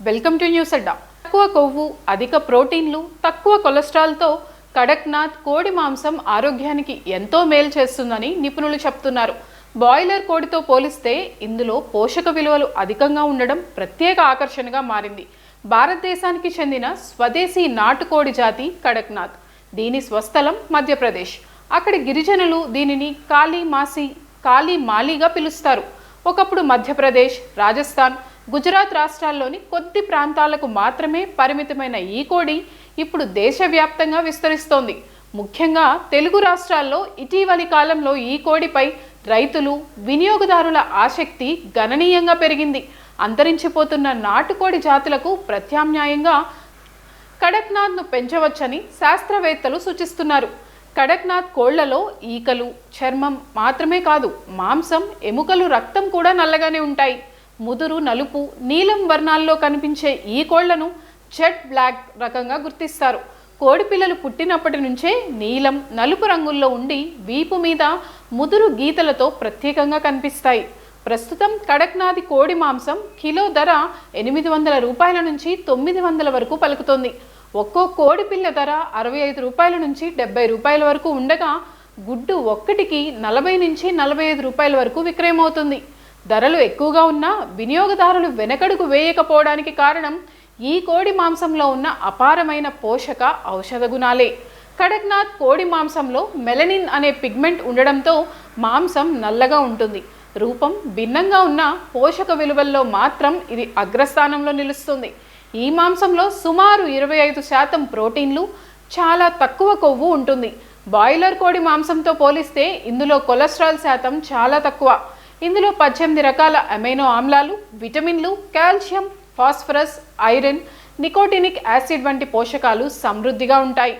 Welcome to news అడ్డా. తక్కువ కొవ్వు, అధిక ప్రోటీన్లు, తక్కువ కొలెస్ట్రాల్తో కడక్నాథ్ కోడి మాంసం ఆరోగ్యానికి ఎంతో మేలు చేస్తుందని నిపుణులు చెప్తున్నారు. బాయిలర్ కోడితో పోలిస్తే ఇందులో పోషక విలువలు అధికంగా ఉండడం ప్రత్యేక ఆకర్షణగా మారింది. భారతదేశానికి చెందిన స్వదేశీ నాటుకోడి జాతి కడక్నాథ్. దీని స్వస్థలం మధ్యప్రదేశ్. అక్కడి గిరిజనులు దీనిని కాళీ మాలీగా పిలుస్తారు. ఒకప్పుడు మధ్యప్రదేశ్, రాజస్థాన్, గుజరాత్ రాష్ట్రాల్లోని కొద్ది ప్రాంతాలకు మాత్రమే పరిమితమైన ఈ కోడి ఇప్పుడు దేశవ్యాప్తంగా విస్తరిస్తోంది. ముఖ్యంగా తెలుగు రాష్ట్రాల్లో ఇటీవలి కాలంలో ఈ కోడిపై రైతులు, వినియోగదారుల ఆసక్తి గణనీయంగా పెరిగింది. అంతరించిపోతున్న నాటుకోడి జాతులకు ప్రత్యామ్నాయంగా కడక్నాథ్ను పెంచవచ్చని శాస్త్రవేత్తలు సూచిస్తున్నారు. కడక్నాథ్ కోళ్లలో ఈకలు, చర్మం మాత్రమే కాదు, మాంసం, ఎముకలు, రక్తం కూడా నల్లగానే ఉంటాయి. ముదురు, నలుపు, నీలం వర్ణాల్లో కనిపించే ఈ కోళ్లను జెట్ బ్లాక్ రకంగా గుర్తిస్తారు. కోడి పిల్లలు పుట్టినప్పటి నుంచే నీలం, నలుపు రంగుల్లో ఉండి వీపు మీద ముదురు గీతలతో ప్రత్యేకంగా కనిపిస్తాయి. ప్రస్తుతం కడక్నాథ్ కోడి మాంసం కిలో ధర 800 రూపాయల నుంచి 900 వరకు పలుకుతోంది. ఒక్కో కోడి పిల్ల ధర 65 రూపాయల నుంచి 70 రూపాయల వరకు ఉండగా గుడ్డు ఒక్కటికి 40 నుంచి 45 రూపాయల వరకు విక్రయమవుతుంది. ధరలు ఎక్కువగా ఉన్నా వినియోగదారులు వెనకడుగు వేయకపోవడానికి కారణం ఈ కోడి మాంసంలో ఉన్న అపారమైన పోషక ఔషధ గుణాలే. కడక్నాథ్ కోడి మాంసంలో మెలనిన్ అనే పిగ్మెంట్ ఉండడంతో మాంసం నల్లగా ఉంటుంది. రూపం భిన్నంగా ఉన్న పోషక విలువల్లో మాత్రం ఇది అగ్రస్థానంలో నిలుస్తుంది. ఈ మాంసంలో సుమారు 25% ప్రోటీన్లు, చాలా తక్కువ కొవ్వు ఉంటుంది. బాయిలర్ కోడి మాంసంతో పోలిస్తే ఇందులో కొలెస్ట్రాల్ శాతం చాలా తక్కువ. ఇందులో 18 రకాల అమైనో ఆమ్లాలు, విటమిన్లు, calcium, phosphorus, iron, nicotinic acid వంటి పోషకాలు సమృద్ధిగా ఉంటాయి.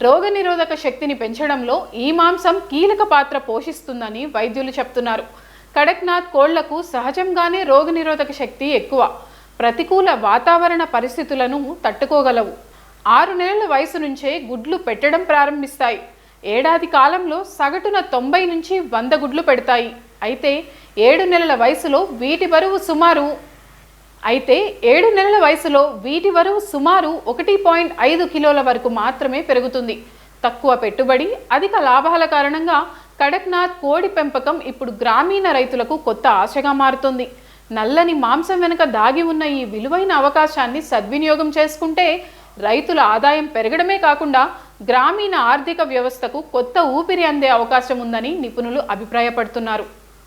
రోగనిరోధక శక్తిని పెంచడంలో ఈ మాంసం కీలక పాత్ర పోషిస్తుందని వైద్యులు చెప్తున్నారు. కడక్నాథ్ కోళ్లకు సహజంగానే రోగనిరోధక శక్తి ఎక్కువ. ప్రతికూల వాతావరణ పరిస్థితులను తట్టుకోగలవు. 6 నెలల వయసు నుంచే గుడ్లు పెట్టడం ప్రారంభిస్తాయి. ఏడాది కాలంలో సగటున 90 నుంచి 100 గుడ్లు పెడతాయి. అయితే 7 నెలల వయసులో వీటి బరువు సుమారు 1.5 కిలోల వరకు మాత్రమే పెరుగుతుంది. తక్కువ పెట్టుబడి, అధిక లాభాల కారణంగా కడక్నాథ్ కోడి పెంపకం ఇప్పుడు గ్రామీణ రైతులకు కొత్త ఆశగా మారుతుంది. నల్లని మాంసం వెనుక దాగి ఉన్న ఈ విలువైన అవకాశాన్ని సద్వినియోగం చేసుకుంటే రైతుల ఆదాయం పెరగడమే కాకుండా గ్రామీణ ఆర్థిక వ్యవస్థకు కొత్త ఊపిరి అందే అవకాశం ఉందని నిపుణులు అభిప్రాయపడుతున్నారు.